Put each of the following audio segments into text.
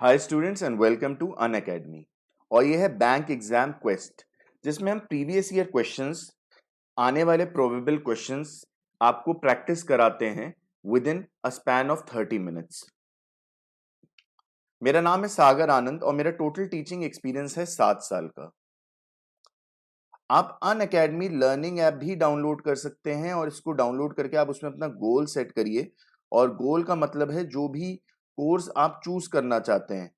Hi students and welcome to Unacademy. और ये है बैंक एग्जाम क्वेस्ट, जिसमें हम प्रीवियस ईयर क्वेश्चंस, आने वाले प्रोबेबल क्वेश्चंस आपको प्रैक्टिस कराते हैं with in a span of 30 minutes. मेरा नाम है सागर आनंद और मेरा टोटल टीचिंग एक्सपीरियंस है 7 साल का। आप अन अकेडमी लर्निंग ऐप भी डाउनलोड कर सकते हैं और इसको डाउनलोड करके आप उसमें अपना गोल सेट करिए। और गोल का मतलब है जो भी कोर्स आप चूज करना चाहते हैं,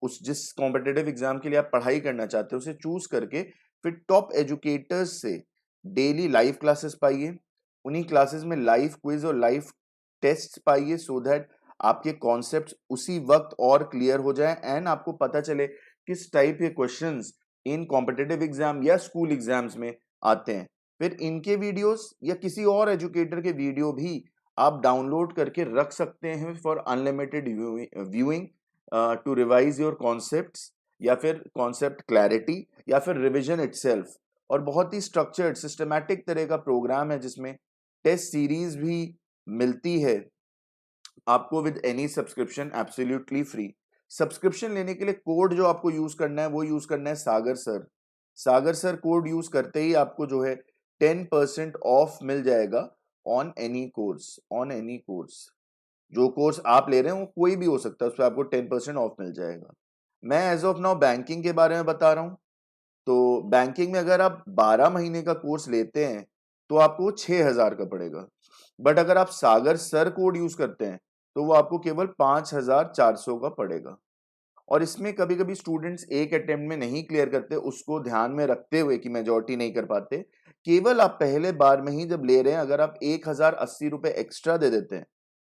उस जिस कॉम्पिटिटिव एग्जाम के लिए आप पढ़ाई करना चाहते हैं उसे चूज करके फिर टॉप एजुकेटर्स से डेली लाइव क्लासेस पाइए। उन्हीं क्लासेस में लाइव क्विज और लाइव टेस्ट पाइए सो दैट आपके कॉन्सेप्ट्स उसी वक्त और क्लियर हो जाए एंड आपको पता चले किस टाइप के क्वेश्चंस इन कॉम्पिटिटिव एग्जाम या स्कूल एग्जाम्स में आते हैं। फिर इनके वीडियोस या किसी और एजुकेटर के वीडियो भी आप डाउनलोड करके रख सकते हैं for unlimited viewing to revise your concepts या फिर कॉन्सेप्ट क्लैरिटी या फिर रिविजन इटसेल्फ। और बहुत ही स्ट्रक्चर्ड सिस्टमैटिक तरह का प्रोग्राम है जिसमें टेस्ट सीरीज भी मिलती है आपको with any subscription absolutely free. Subscription लेने के लिए कोड जो आपको यूज करना है वो यूज करना है सागर सर। सागर सर कोड यूज करते ही आपको जो है 10% ऑफ मिल जाएगा ऑन एनी कोर्स। जो कोर्स आप ले रहे हैं वो कोई भी हो सकता है, उस पर आपको 10% ऑफ मिल जाएगा। मैं एज ऑफ नाउ बैंकिंग के बारे में बता रहा हूँ। तो बैंकिंग में अगर आप 12 महीने का कोर्स लेते हैं तो आपको 6,000 का पड़ेगा। बट अगर आप सागर सर कोड यूज करते हैं तो वो आपको केवल 5,400 का पड़ेगा। और इसमें कभी कभी स्टूडेंट्स एक अटेम्प्ट में नहीं क्लियर करते, उसको ध्यान में रखते हुए कि मेजॉरिटी नहीं कर पाते, केवल आप पहले बार में ही जब ले रहे हैं अगर आप 1,080 रुपए एक्स्ट्रा दे देते हैं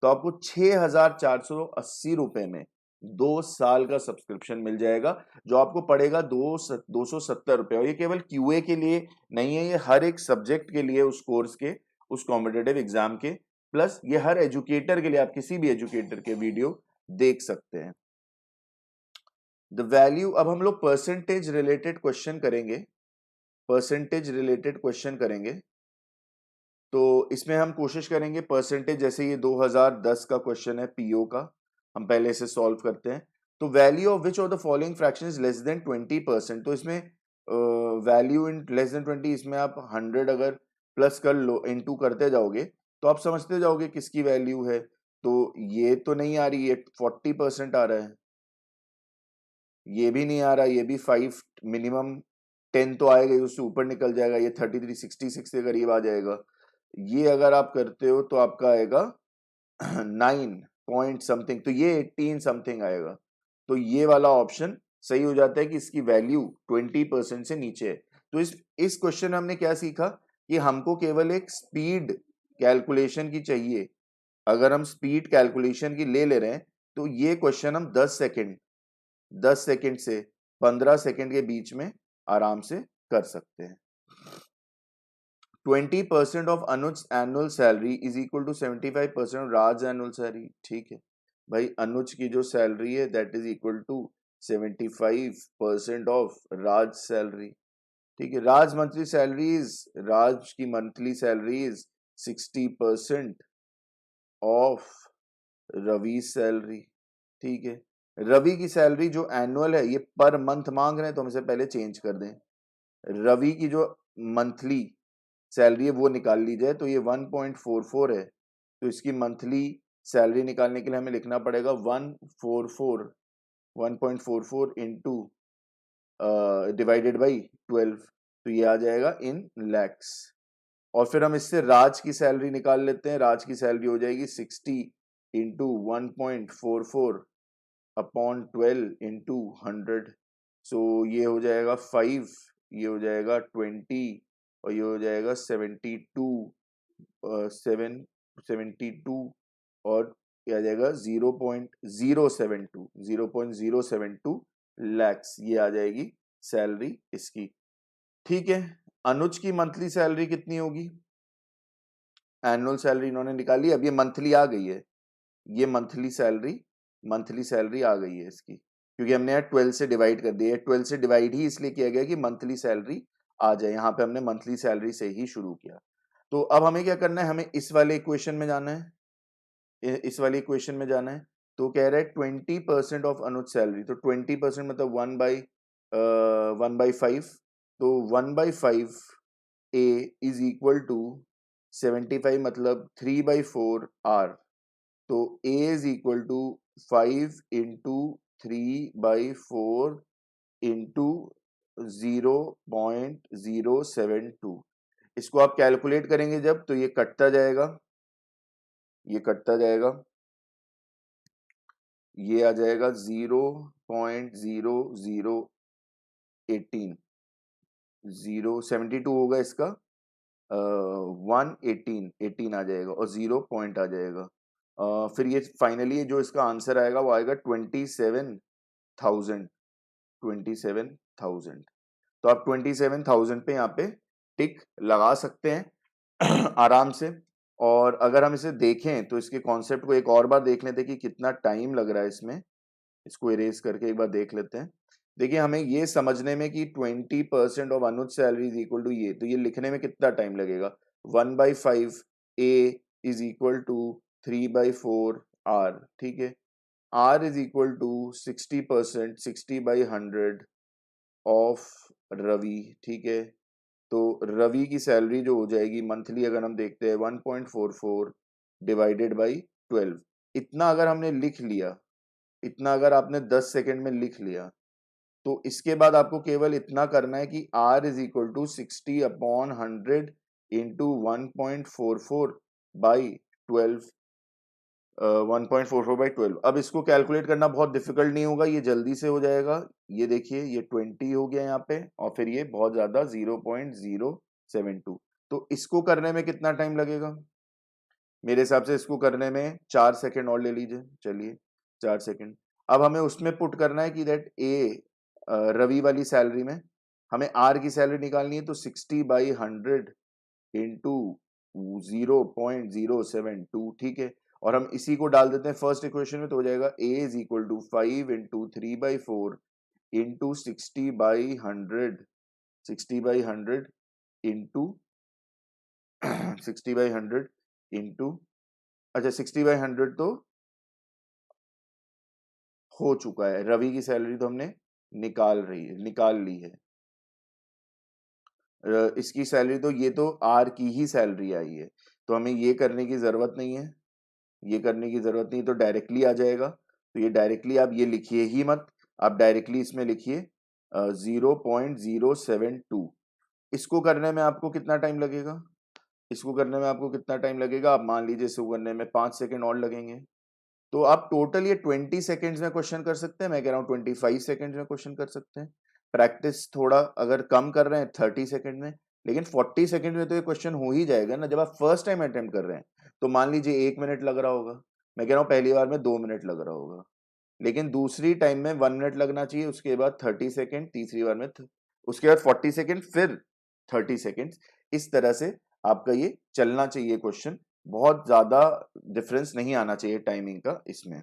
तो आपको 6,480 रुपए में 2 साल का सब्सक्रिप्शन मिल जाएगा, जो आपको पड़ेगा 270 रुपए। और ये केवल क्यूए के लिए नहीं है, ये हर एक सब्जेक्ट के लिए, उस कोर्स के, उस कॉम्पिटेटिव एग्जाम के, प्लस ये हर एजुकेटर के लिए, आप किसी भी एजुकेटर के वीडियो देख सकते हैं। द वैल्यू, अब हम लोग परसेंटेज रिलेटेड क्वेश्चन करेंगे। परसेंटेज रिलेटेड क्वेश्चन करेंगे तो इसमें हम कोशिश करेंगे परसेंटेज, जैसे ये 2010 का क्वेश्चन है पीओ का, हम पहले से सॉल्व करते हैं। तो value of which of the following fraction is less than 20%। तो इसमें वैल्यू इन लेस देन 20, इसमें आप 100 अगर प्लस कर लो, इनटू करते जाओगे तो आप समझते जाओगे किसकी वैल्यू है। तो ये तो नहीं आ रही, ये 40% आ रहा है, ये भी नहीं आ रहा, ये भी 5 मिनिमम 10 तो आएगा, उससे ऊपर निकल जाएगा, ये 3366 के करीब आ जाएगा। ये अगर आप करते हो तो आपका आएगा 9 पॉइंट समथिंग, तो ये 18 समथिंग आएगा। तो ये वाला ऑप्शन सही हो जाता है कि इसकी वैल्यू 20% से नीचे है। तो इस क्वेश्चन में हमने क्या सीखा कि हमको केवल एक स्पीड कैलकुलेशन की चाहिए। अगर हम स्पीड कैलकुलेशन की ले रहे हैं तो ये क्वेश्चन हम 10 सेकंड से 15 सेकंड के बीच में आराम से कर सकते हैं। 20% of Anuj annual salary is equal to 75% of Raj annual salary. ठीक है भाई, अनुज की जो सैलरी है that is equal to 75% of Raj salary. ठीक है, राज की monthly salary is 60% of Ravi salary. ठीक है, रवि की सैलरी जो एनुअल है, ये पर मंथ मांग रहे हैं तो हम इसे पहले चेंज कर दें। रवि की जो मंथली सैलरी है वो निकाल ली जाए, तो ये 1.44 है। तो इसकी मंथली सैलरी निकालने के लिए हमें लिखना पड़ेगा 1.44 इंटू डिवाइडेड बाई 12, तो ये आ जाएगा इन लैक्स। और फिर हम इससे राज की सैलरी निकाल लेते हैं। राज की सैलरी हो जाएगी 60 इंटू 1.44 अपॉन 12 इंटू 100। सो ये हो जाएगा 5, ये हो जाएगा 20 और ये हो जाएगा 72 और क्या आ जाएगा 0.072 लैक्स, ये आ जाएगी सैलरी इसकी। ठीक है, अनुज की मंथली सैलरी कितनी होगी? एनुअल सैलरी इन्होंने निकाली, अब ये मंथली आ गई है, ये मंथली सैलरी आ गई है इसकी, क्योंकि हमने यार 12 से डिवाइड कर दिया है। 12 से डिवाइड ही इसलिए किया गया कि मंथली सैलरी आ जाए, यहाँ पे हमने मंथली सैलरी से ही शुरू किया। तो अब हमें क्या करना है, हमें इस वाले इक्वेशन में जाना है, इस वाले इक्वेशन में जाना है। तो कह रहा है 20% ऑफ अनुज सैलरी, तो 20% मतलब 1/5, तो 1/5 ए इज इक्वल टू 75 मतलब 3/4 आर, तो a is equal to 5 into 3/4 into 0.072। इसको आप कैलकुलेट करेंगे जब, तो ये कटता जाएगा, ये कटता जाएगा, ये आ जाएगा 0.0018, 0.72 होगा इसका, 118 आ जाएगा और 0 पॉइंट आ जाएगा। फिर ये फाइनली जो इसका आंसर आएगा वो आएगा 27,000, 27,000। तो आप 27,000 पे यहाँ पे टिक लगा सकते हैं आराम से। और अगर हम इसे देखें तो इसके कॉन्सेप्ट को एक और बार देख लेते हैं कि कितना टाइम लग रहा है इसमें। इसको इरेज करके एक बार देख लेते हैं। देखिए हमें ये समझने में कि 20% of Anuj salary is equal to ये, तो ये लिखने में कितना टाइम लगेगा। 1/5 A is equal to 3/4 R, ठीक है। R is equal to 60%, 60/100 of Ravi, ठीक है। तो रवि की सैलरी जो हो जाएगी मंथली, अगर हम देखते हैं 1.44 डिवाइडेड बाई 12, इतना अगर हमने लिख लिया, इतना अगर आपने 10 सेकंड में लिख लिया, तो इसके बाद आपको केवल इतना करना है कि R is equal to 60/100 into 1.44 by 12, 1.44/12। अब इसको कैलकुलेट करना बहुत डिफिकल्ट नहीं होगा, ये जल्दी से हो जाएगा। ये देखिए ये 20 हो गया यहाँ पे, और फिर ये बहुत ज्यादा 0.072। तो इसको करने में कितना टाइम लगेगा, मेरे हिसाब से इसको करने में 4 सेकंड और ले लीजिए, चलिए 4 सेकंड। अब हमें उसमें पुट करना है कि दैट ए रवि वाली सैलरी में हमें आर की सैलरी निकालनी है, तो 60/100 इंटू 0.072, ठीक है। और हम इसी को डाल देते हैं फर्स्ट इक्वेशन में, तो हो जाएगा a is equal to 5 into 3/4 into 60/100, 60/100 into 60/100 into, अच्छा 60/100 तो हो चुका है, रवि की सैलरी तो हमने निकाल ली है। इसकी सैलरी तो, ये तो आर की ही सैलरी आई है, तो हमें ये करने की जरूरत नहीं है, ये करने की जरूरत नहीं, तो डायरेक्टली आ जाएगा। तो ये डायरेक्टली आप ये लिखिए ही मत, आप डायरेक्टली इसमें लिखिए 0.072। इसको करने में आपको कितना टाइम लगेगा, इसको करने में आपको कितना टाइम लगेगा, आप मान लीजिए इसको करने में 5 सेकंड और लगेंगे। तो आप टोटल ये 20 सेकेंड्स में क्वेश्चन कर सकते हैं, मैं कह रहा हूँ 25 सेकेंड्स में क्वेश्चन कर सकते हैं। प्रैक्टिस थोड़ा अगर कम कर रहे हैं 30 सेकेंड में, लेकिन 40 सेकेंड में तो ये क्वेश्चन हो ही जाएगा ना, जब आप फर्स्ट टाइम अटेम्प्ट कर रहे हैं। तो मान लीजिए 1 मिनट लग रहा होगा, मैं कह रहा हूँ पहली बार में 2 मिनट लग रहा होगा, लेकिन दूसरी टाइम में 1 मिनट लगना चाहिए, उसके बाद 30 सेकेंड, तीसरी बार में उसके बाद 40 सेकेंड, फिर 30 सेकेंड। इस तरह से आपका ये चलना चाहिए क्वेश्चन, बहुत ज्यादा डिफरेंस नहीं आना चाहिए टाइमिंग का इसमें,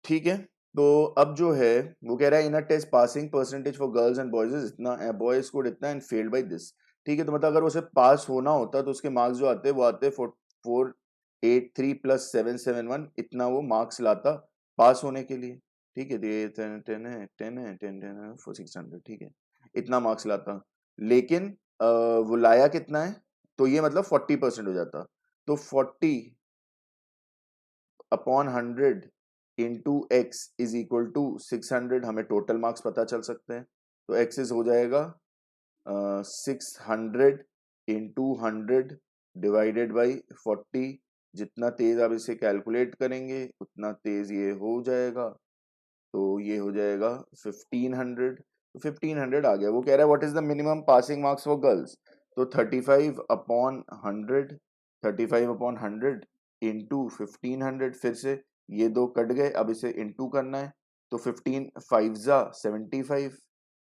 ठीक है। तो अब जो है वो कह रहा है in a test passing percentage for girls and boys इतना, बॉयज स्कोर्ड इतना एंड फेल्ड बाय दिस, ठीक है। तो मतलब अगर उसे पास होना होता तो उसके मार्क्स जो आते वो आते 483 + 771, इतना वो मार्क्स लाता पास होने के लिए, ठीक है। तो ये 10 है, 10 है, 10 है 600, ठीक है, इतना मार्क्स लाता। लेकिन वो लाया कितना है, तो ये मतलब 40% हो जाता, तो 40/100 into x is equal to 600, हमें टोटल मार्क्स पता चल सकते हैं। तो एक्स इज हो जाएगा 600 इंटू 100 डिवाइडेड बाई 40। जितना तेज आप इसे कैलकुलेट करेंगे उतना तेज ये हो जाएगा, तो ये हो जाएगा 1500। तो 1500 आ गया। वो कह रहा है what is the minimum passing marks for girls, तो 35/100, 35/100 इंटू 1500, फिर से ये दो कट गए, अब इसे इंटू करना है, तो 15 5 जा 75,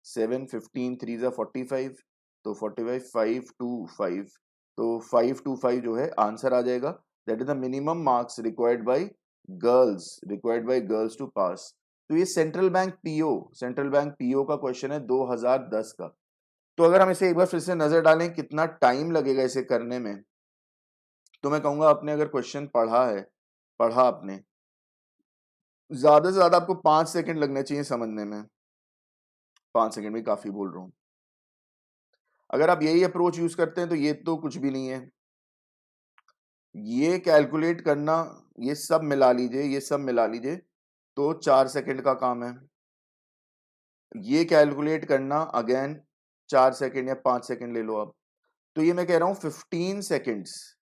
7 15 3 जा 45, तो 45 525, तो 525 जो है आंसर आ जाएगा। That is the minimum marks required by girls to pass. तो ये सेंट्रल बैंक पीओ का क्वेश्चन है 2010 का। तो अगर हम इसे एक बार फिर से नजर डालें कितना टाइम लगेगा इसे करने में, तो मैं कहूंगा आपने अगर क्वेश्चन पढ़ा है पढ़ा आपने, ज्यादा से ज्यादा आपको 5 सेकंड लगने चाहिए समझने में, 5 सेकंड भी काफी बोल रहा हूं। अगर आप यही अप्रोच यूज करते हैं तो ये तो कुछ भी नहीं है। ये कैलकुलेट करना, ये सब मिला लीजिए, ये सब मिला लीजिए तो 4 सेकंड का काम है। ये कैलकुलेट करना अगेन 4 सेकंड या 5 सेकंड ले लो आप। तो ये मैं कह रहा हूं 15 सेकंड्स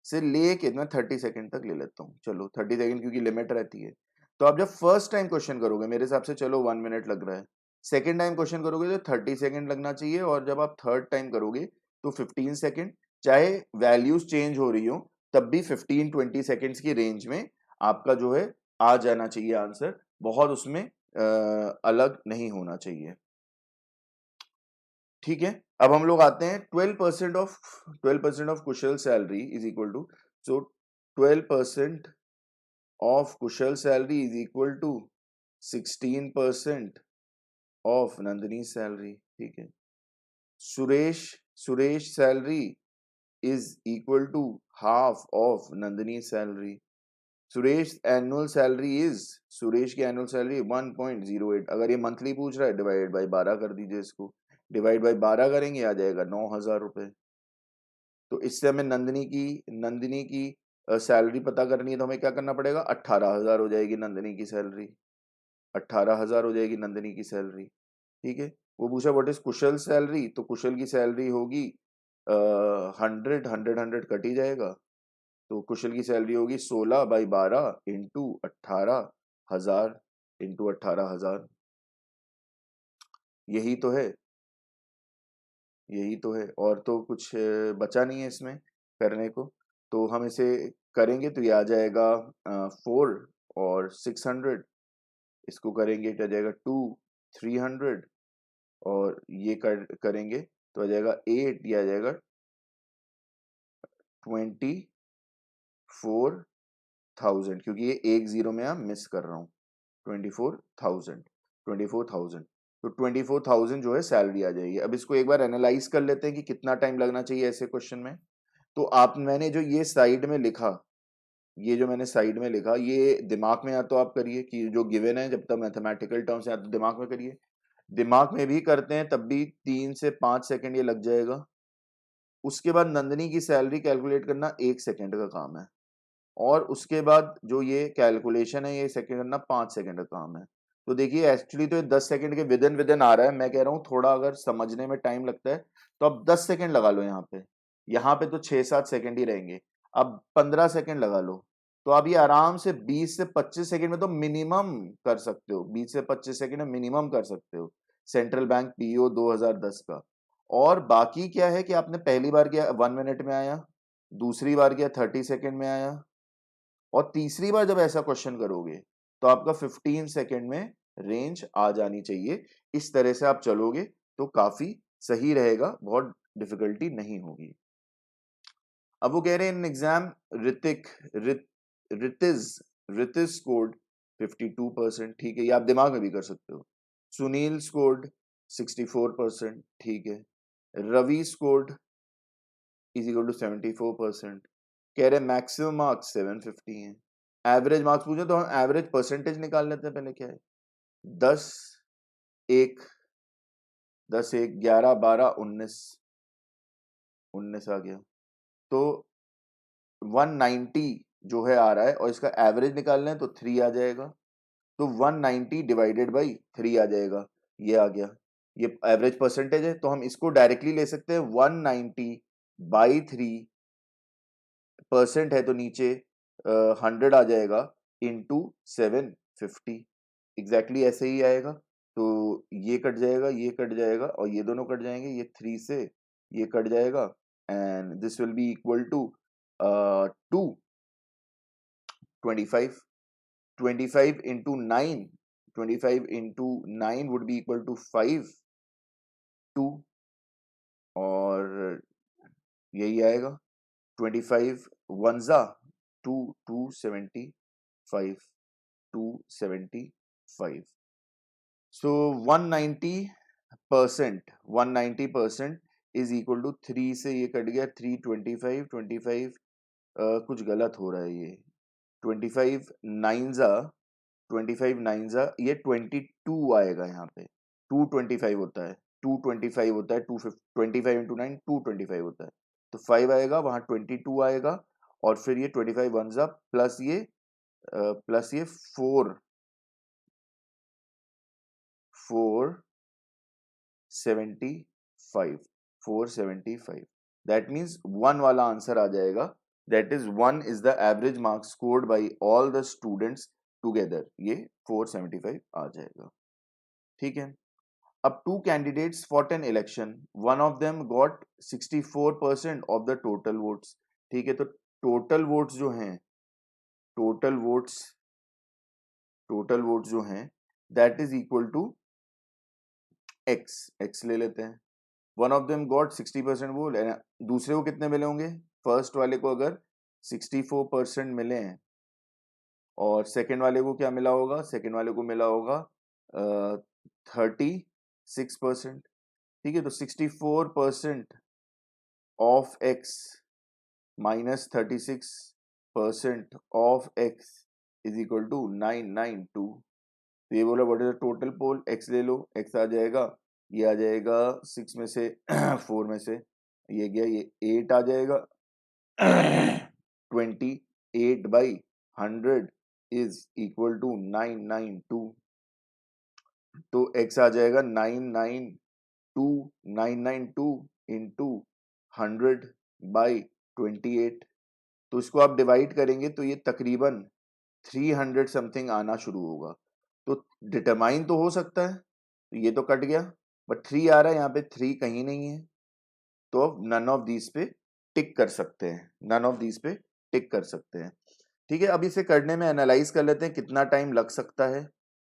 से लेके मैं 30 सेकंड तक ले लेता हूँ, चलो 30 सेकंड क्योंकि लिमिट रहती है। तो आप जब फर्स्ट टाइम क्वेश्चन करोगे मेरे हिसाब से चलो 1 मिनट लग रहा है, सेकेंड टाइम क्वेश्चन करोगे तो 30 सेकंड लगना चाहिए, और जब आप थर्ड टाइम करोगे तो 15 सेकंड। चाहे वैल्यूज चेंज हो रही हो तब भी 15-20 सेकंड्स की रेंज में आपका जो है आ जाना चाहिए आंसर, बहुत उसमें अलग नहीं होना चाहिए। ठीक है, अब हम लोग आते हैं 12% of Kushal salary is equal to, so 12% of Kushal salary is equal to 16% of Nandini salary. ठीक है, Suresh Suresh salary is equal to half of Nandini salary. Suresh की एनुअल सैलरी 1.08। अगर ये मंथली पूछ रहा है डिवाइडेड बाई 12 कर दीजिए, इसको डिवाइड बाई 12 करेंगे आ जाएगा 9,000 रुपए। तो इससे हमें नंदिनी की सैलरी पता करनी है, तो हमें क्या करना पड़ेगा, 18,000 हो जाएगी नंदिनी की सैलरी, 18,000 हो जाएगी नंदिनी की सैलरी। ठीक है, वो पूछा व्हाट इज कुशल सैलरी, तो कुशल की सैलरी होगी 100 कट ही जाएगा, तो कुशल की सैलरी होगी 16/12 इंटू 18,000 इंटू 18,000। यही तो है, यही तो है, और तो कुछ बचा नहीं है इसमें करने को। तो हम इसे करेंगे तो ये आ जाएगा 4 और 600, इसको करेंगे तो आ जाएगा 2 300, और ये करेंगे तो आ जाएगा 8, ये आ जाएगा 24,000, क्योंकि ये एक जीरो में आप मिस कर रहा हूँ। 24,000 तो 24,000 जो है सैलरी आ जाएगी। अब इसको एक बार एनालाइज कर लेते हैं कि कितना टाइम लगना चाहिए ऐसे क्वेश्चन में। तो आप मैंने जो ये साइड में लिखा, ये जो मैंने साइड में लिखा, ये दिमाग में या तो आप करिए कि जो गिवन है, जब तक मैथमेटिकल टर्म्स या तो दिमाग में करिए, दिमाग में भी करते हैं तब भी 3 से 5 सेकंड ये लग जाएगा। उसके बाद नंदिनी की सैलरी कैलकुलेट करना 1 सेकंड का काम है, और उसके बाद जो ये कैलकुलेशन है ये सेकंड करना 5 सेकंड का काम है। तो देखिए एक्चुअली तो ये 10 सेकंड के विदिन आ रहा है, मैं कह रहा हूँ थोड़ा अगर समझने में टाइम लगता है तो अब 10 सेकंड लगा लो यहाँ पे, यहाँ पे तो 6-7 सेकंड ही रहेंगे, अब 15 सेकंड लगा लो। तो आप ये आराम से 20 से 25 सेकंड में तो मिनिमम कर सकते हो, 20 से 25 सेकंड में मिनिमम कर सकते हो सेंट्रल बैंक पीओ 2010 का। और बाकी क्या है कि आपने पहली बार किया 1 मिनट में आया, दूसरी बार किया 30 सेकंड में आया, और तीसरी बार जब ऐसा क्वेश्चन करोगे तो आपका 15 सेकंड में रेंज आ जानी चाहिए। इस तरह से आप चलोगे तो काफी सही रहेगा, बहुत डिफिकल्टी नहीं होगी। अब वो कह रहे हैं इन एग्जाम ऋतिक रित रितिज रितिज स्कोर्ड 52%। ठीक है, ये आप दिमाग में भी कर सकते हो। सुनील स्कोर्ड 64%। ठीक है, Ravi scored is equal to 74%। कह रहे मैक्सिमम मार्क्स 750 हैं। एवरेज मार्क्स पूछे तो हम एवरेज परसेंटेज निकाल लेते हैं, पहले क्या है, 10 1 10 1 11 12 19 19 आ गया, तो 190 जो है आ रहा है, और इसका एवरेज निकालना है तो 3 आ जाएगा, तो 190 डिवाइडेड बाई 3 आ जाएगा, ये आ गया। ये एवरेज परसेंटेज है, तो हम इसको डायरेक्टली ले सकते हैं 190/3 है तो नीचे 100 आ जाएगा इंटू 750, एग्जैक्टली ऐसे ही आएगा। तो ये कट जाएगा, ये कट जाएगा, और ये दोनों कट जाएंगे, ये 3 से ये कट जाएगा, and this will be equal to 225। 25 into 9, 25 into 9 would be equal to 5 2, और यही आएगा 25 1 2 275 275। सो 190% इज इक्वल टू 3 से ये कट गया 3, 25 25, कुछ गलत हो रहा है ये, 25 नाइन्जा 25 नाइन्जा ये 22 आएगा यहाँ पे, 225 होता है, 225 होता है, 25 इंटू 9 225 होता है, तो 5 आएगा, वहां 22 आएगा, और फिर ये 25 वनजा प्लस ये 475 दैट मीन्स 1 वाला आंसर आ जाएगा, that is 1 is the average marks scored by all the students together, ये 475 आ जाएगा। ठीक है, अब two candidates fought an election, one of them got 64% of the total votes. ठीक है, तो टोटल वोट्स जो हैं, टोटल वोट्स जो हैं that is equal to x ले लेते हैं। One of them got 60% vote, दूसरे को कितने मिले होंगे, फर्स्ट वाले को अगर 64% मिले हैं और सेकेंड वाले को क्या मिला होगा, सेकेंड वाले को मिला होगा 36%। ठीक है, तो 64% of x minus 36% of x is equal to 992। तो ये बोला what is the total poll, x ले लो, एक्स आ जाएगा, ये आ जाएगा 6 में से 4 में से ये गया, ये 8 आ जाएगा 28/100 इज इक्वल टू 992। तो x आ जाएगा 992 इंटू 100/28। तो इसको आप डिवाइड करेंगे तो ये तकरीबन 300 समथिंग आना शुरू होगा। तो डिटरमाइन तो हो सकता है, तो ये तो कट गया, बट 3 आ रहा है यहाँ पे, 3 कहीं नहीं है, तो अब नन ऑफ दीज पे टिक कर सकते हैं, नन ऑफ दीज पे टिक कर सकते हैं। ठीक है, अब इसे करने में एनालाइज कर लेते हैं कितना टाइम लग सकता है।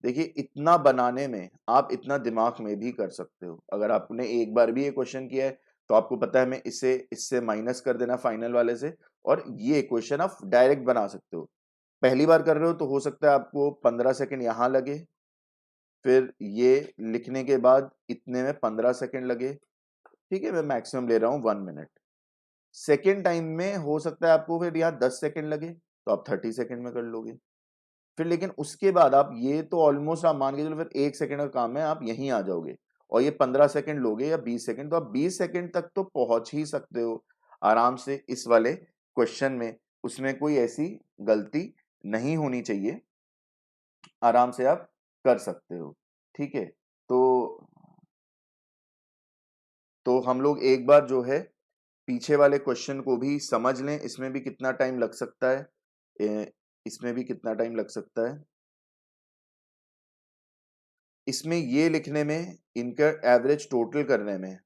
देखिए, इतना बनाने में आप इतना दिमाग में भी कर सकते हो, अगर आपने एक बार भी ये क्वेश्चन किया है तो आपको पता है मैं इससे माइनस कर देना फाइनल वाले से, और ये क्वेश्चन आप डायरेक्ट बना सकते हो। पहली बार कर रहे हो तो हो सकता है आपको 15 सेकंड यहां लगे, फिर ये लिखने के बाद इतने में 15 सेकंड लगे। ठीक है, मैं मैक्सिमम ले रहा हूं 1 मिनट। सेकेंड टाइम में हो सकता है आपको फिर यहाँ 10 सेकंड लगे, तो आप 30 सेकंड में कर लोगे। फिर लेकिन उसके बाद आप ये तो ऑलमोस्ट आप मान के चलो फिर 1 सेकंड का काम है, आप यहीं आ जाओगे, और ये 15 सेकंड लोगे या 20 सेकंड, तो आप 20 सेकंड तक तो पहुंच ही सकते हो आराम से इस वाले क्वेश्चन में, उसमें कोई ऐसी गलती नहीं होनी चाहिए, आराम से आप कर सकते हो। ठीक है, तो हम लोग एक बार जो है पीछे वाले क्वेश्चन को भी समझ लें, इसमें भी कितना टाइम लग सकता है, इसमें भी कितना टाइम लग सकता है। इसमें ये लिखने में, इनका एवरेज टोटल करने में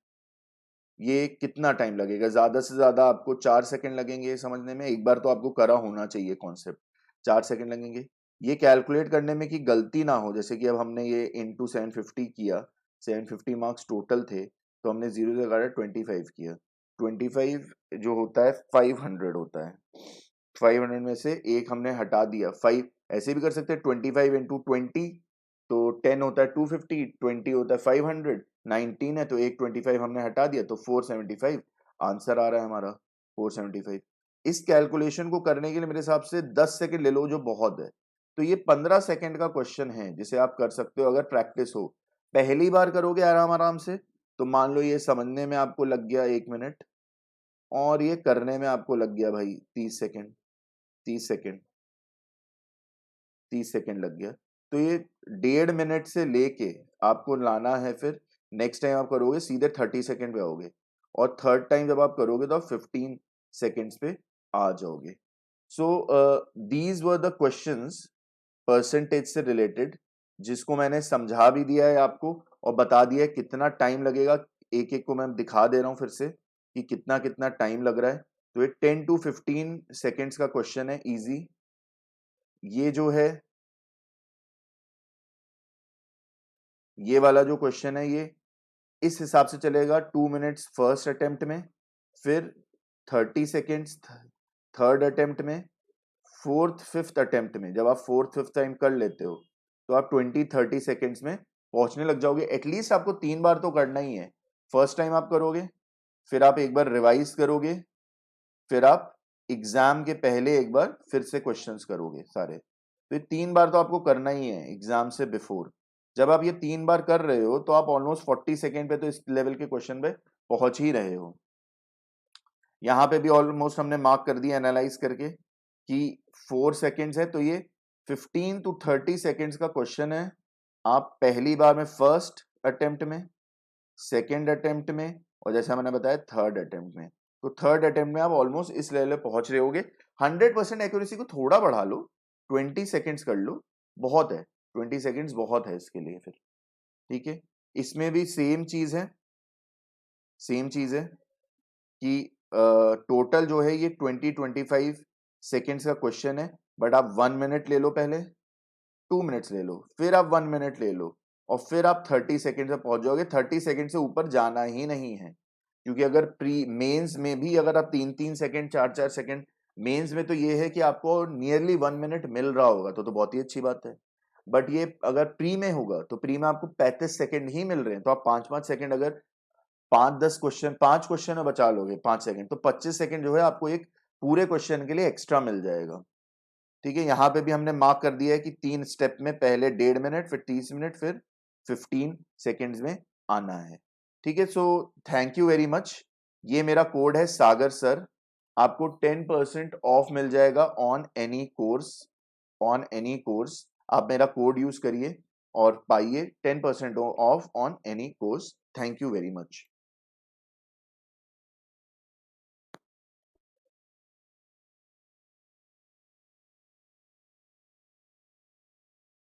ये कितना टाइम लगेगा, ज्यादा से ज्यादा आपको 4 सेकंड लगेंगे ये समझने में, एक बार तो आपको करा होना चाहिए कॉन्सेप्ट, 4 सेकंड लगेंगे ये कैलकुलेट करने में कि गलती ना हो। जैसे कि अब हमने ये इंटू 750 किया, 750 मार्क्स टोटल थे, तो हमने 0 से काटा 25 किया, 25 जो होता है 500 होता है, 500 में से एक हमने हटा दिया 5, ऐसे भी कर सकते हैं 25 इंटू 20, तो 10 होता है 250, 20 होता है 500, 19 है तो एक 25 हमने हटा दिया, तो 475 आंसर आ रहा है हमारा 475। इस कैलकुलेशन को करने के लिए मेरे हिसाब से 10 सेकंड ले लो जो बहुत है, तो ये 15 सेकंड का क्वेश्चन है जिसे आप कर सकते हो अगर प्रैक्टिस हो। पहली बार करोगे आराम आराम से तो मान लो ये समझने में आपको लग गया 1 मिनट, और ये करने में आपको लग गया भाई 30 सेकंड, 30 सेकंड, 30 सेकंड लग गया, तो ये 1.5 मिनट से लेके आपको लाना है, फिर नेक्स्ट टाइम आप करोगे सीधे 30 सेकंड पे आओगे, और थर्ड टाइम जब आप करोगे तो आप 15 सेकंड्स पे आ जाओगे। So these were the questions percentage से रिलेटेड, जिसको मैंने समझा भी दिया है आपको और बता दिया है कितना टाइम लगेगा, एक एक को मैं दिखा दे रहा हूं फिर से कि कितना कितना टाइम लग रहा है। तो ये 10 to 15 सेकेंड्स का क्वेश्चन है, इजी। ये जो है, ये वाला जो क्वेश्चन है ये इस हिसाब से चलेगा, 2 मिनट्स फर्स्ट अटेम्प्ट में, फिर 30 सेकेंड्स थर्ड अटेम्प्ट में, फोर्थ फिफ्थ अटेम्प्ट में, जब आप फोर्थ फिफ्थ टाइम कर लेते हो तो आप 20-30 सेकेंड्स में पहुंचने लग जाओगे। एटलीस्ट आपको 3 बार तो करना ही है, फर्स्ट टाइम आप करोगे, फिर आप एक बार रिवाइज करोगे, फिर आप एग्जाम के पहले एक बार फिर से क्वेश्चंस करोगे सारे, तो ये 3 बार तो आपको करना ही है एग्जाम से बिफोर। जब आप ये 3 बार कर रहे हो तो आप ऑलमोस्ट 40 सेकेंड पे तो इस लेवल के क्वेश्चन पे पहुंच ही रहे हो। यहाँ पे भी ऑलमोस्ट हमने मार्क कर दिया एनालाइज करके कि 4 सेकेंड्स है, तो ये 15 to 30 सेकेंड्स का क्वेश्चन है। आप पहली बार में फर्स्ट अटेम्प्ट में, सेकेंड अटेम्प्ट में, और जैसा मैंने बताया थर्ड अटेम्प्ट में, तो थर्ड अटेम्प्ट में आप ऑलमोस्ट इस लेवल पे पहुंच रहे होगे। 100% एक्यूरेसी को थोड़ा बढ़ा लो, 20 सेकेंड्स कर लो, बहुत है, 20 सेकेंड्स बहुत है इसके लिए फिर। ठीक है, इसमें भी सेम चीज है, सेम चीज है कि टोटल जो है ये 20-25 सेकेंड्स का क्वेश्चन है, बट आप 1 मिनट ले लो, पहले 2 मिनट्स ले लो, फिर आप 1 मिनट ले लो, और फिर आप 30 सेकेंड से पहुंच जाओगे। 30 सेकेंड से ऊपर जाना ही नहीं है, क्योंकि अगर प्री मेंस में भी अगर आप 3-3 सेकेंड 4-4 सेकेंड, मेंस में तो ये है कि आपको नियरली 1 मिनट मिल रहा होगा तो बहुत ही अच्छी बात है। बट ये अगर प्री में होगा तो प्री में आपको 35 सेकेंड ही मिल रहे हैं, तो आप 5-5 सेकेंड, अगर 5-10 क्वेश्चन, 5 क्वेश्चन में बचा लोगे 5 सेकेंड, तो 25 सेकेंड जो है आपको एक पूरे क्वेश्चन के लिए एक्स्ट्रा मिल जाएगा। ठीक है, यहां पे भी हमने मार्क कर दिया है कि 3 स्टेप में, पहले 1.5 मिनट, फिर 30 मिनट, फिर 15 सेकेंड्स में आना है। ठीक है, so thank you very much. ये मेरा कोड है सागर सर, आपको 10% ऑफ मिल जाएगा on any course, on any course. आप मेरा कोड यूज करिए और पाइए 10% of on any course. Thank you very much.